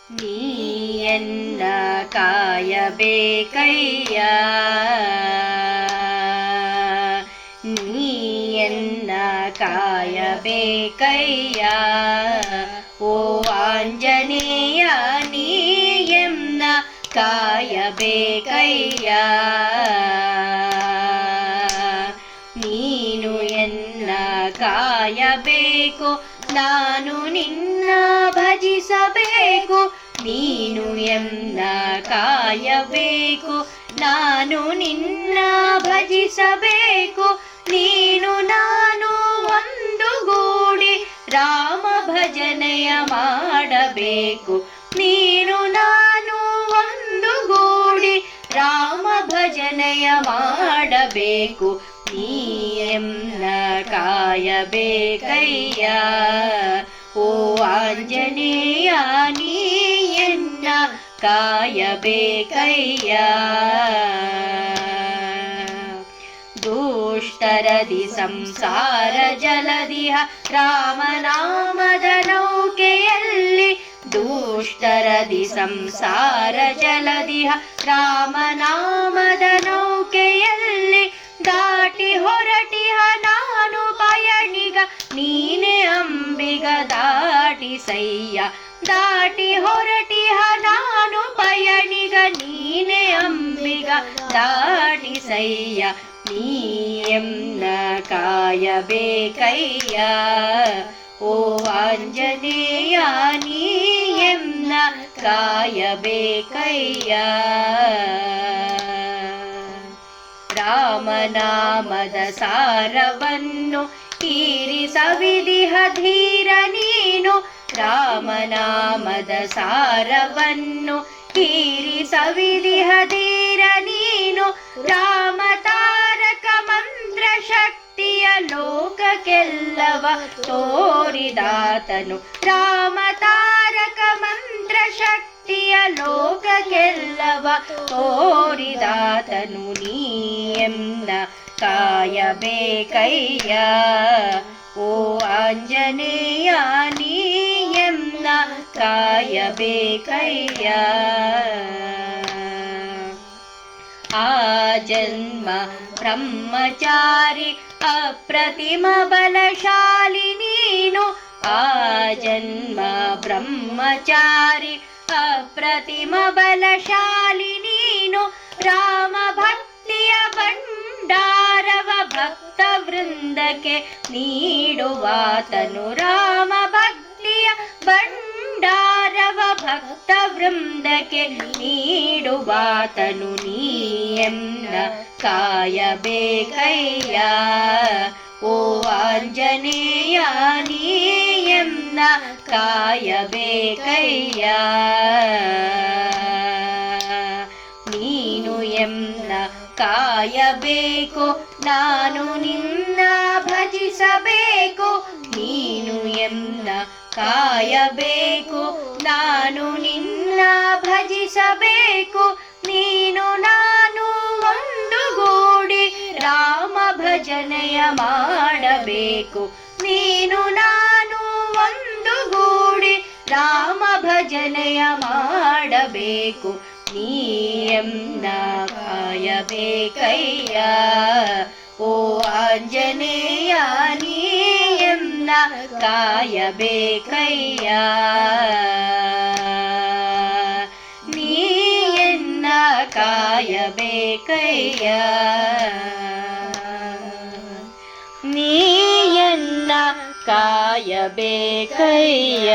ನೀಯನ್ನ ಕಾಯಬೇಕಯ್ಯ, ನೀಯನ್ನ ಕಾಯಬೇಕಯ್ಯ. ಓ ಆಂಜನೇಯ ನೀಯನ್ನ ಕಾಯಬೇಕಯ್ಯ, ನೀನು ಎನ್ನ ಕಾಯಬೇಕು, ನಾನು ನಿನ್ನ ಭಜಿಸಬೇಕು. ನೀನು ಎನ್ನ ಕಾಯಬೇಕು, ನಾನು ನಿನ್ನ ಭಜಿಸಬೇಕು. ನೀನು ನಾನು ಒಂದುಗೂಡಿ ರಾಮ ಭಜನೆಯ ಮಾಡಬೇಕು. ನೀನು ನಾನು ಒಂದುಗೂಡಿ ರಾಮ ಭಜನೆಯ ಮಾಡಬೇಕು. ನೀಯನ್ನ ಕಾಯಬೇಕಯ್ಯ, ಓ ಆಂಜನೇಯ ನೀಯನ್ನ ಕಾಯಬೇಕಯ್ಯ. ದುಷ್ಟರದಿ ಸಂಸಾರ ಜಲದಿಹ ರಾಮನಾಮದ ನೌಕೆಯಲ್ಲಿ, ದುಷ್ಟರದಿ ಸಂಸಾರ ಜಲದಿಹ ರಾಮನಾಮದ ನೌಕೆಯಲ್ಲಿ. ದಾಟಿ ಹೊರಟಿಹ ನಾನು ಪಯಣಿಗ, ನೀನೆ ಅಂಬಿಗ ದಾಟಿಸಯ್ಯ. ದಾಟಿ ಹೊರಟಿಹ ನಾನು ಪಯಣಿಗ, ನೀನೆ ಅಂಬಿಗ ದಾಟಿಸಯ್ಯ. ನೀಯನ್ನ ಕಾಯಬೇಕಯ್ಯ, ಓ ಆಂಜನೇಯ ನೀಯನ್ನ ಕಾಯಬೇಕಯ್ಯ. ರಾಮನಾಮದ ಸಾರವನ್ನು ಹೀರಿ ಸವಿದಿಹ ಧೀರ ನೀನು, ರಾಮನಾಮದ ಸಾರವನ್ನು ಹೀರಿ ಸವಿದಿಹ ಧೀರ ನೀನು. ರಾಮ ತಾರಕ ಮಂತ್ರ ಶಕ್ತಿಯ ಲೋಕಕ್ಕೆಲ್ಲವ ತೋರಿದಾತನು, ರಾಮ ತಾರಕ ಮಂತ್ರ ಶಕ್ತಿಯ ಲೋಕಕ್ಕೆಲ್ಲವ ತೋರಿದಾತನು. ನೀಯನ್ನ ಕಾಯಬೇಕಯ್ಯ, ಓ ಆಂಜನೇಯ ನೀಯನ್ನ ಕಾಯಬೇಕಯ್ಯ. ಆ ಜನ್ಮ ಬ್ರಹ್ಮಚಾರಿ ಅಪ್ರತಿಮ ಬಲಶಾಲಿ ನೀನು, ಆ ಜನ್ಮ ಬ್ರಹ್ಮಚಾರಿ ಅಪ್ರತಿಮ ಬಲಶಾಲಿ ನೀನು. ರಾಮ ಭಕ್ತಿಯ ಭಂಡಾರವ ಭಕ್ತ ವೃಂದಕ್ಕೆ ನೀಡುವಾತನು, ರಾಮ ಭಕ್ತಿಯ ಭಂಡಾರವ ಭಕ್ತ ವೃಂದಕ್ಕೆ ನೀಡುವಾತನು. ನೀಯನ್ನ ಕಾಯಬೇಕಯ್ಯ, ಓ ಆಂಜನೇಯ ನೀಯನ್ನ ಕಾಯಬೇಕಯ್ಯ. ನೀನು ಎನ್ನ ಕಾಯಬೇಕು, ನಾನು ನಿನ್ನ ಭಜಿಸಬೇಕು. ನೀನು ಎನ್ನ ಕಾಯಬೇಕು, ನಾನು ನಿನ್ನ ಭಜಿಸಬೇಕು. ನೀನು ನಾನು ಒಂದುಗೂಡಿ ರಾಮ ಭಜನೆಯ ಮಾಡಬೇಕು. ನೀನು ನಾನು ಒಂದುಗೂಡಿ ರಾಮ ಭಜನೆಯ ಮಾಡಬೇಕು. ನೀಯನ್ನ ಕಾಯಬೇಕಯ್ಯ, ಓ ಆಂಜನೇಯ ನೀಯನ್ನ ಕಾಯಬೇಕಯ್ಯ. ನೀಯನ್ನ ಕಾಯಬೇಕಯ್ಯ, ನೀಯನ್ನ ಕಾಯಬೇಕಯ್ಯ.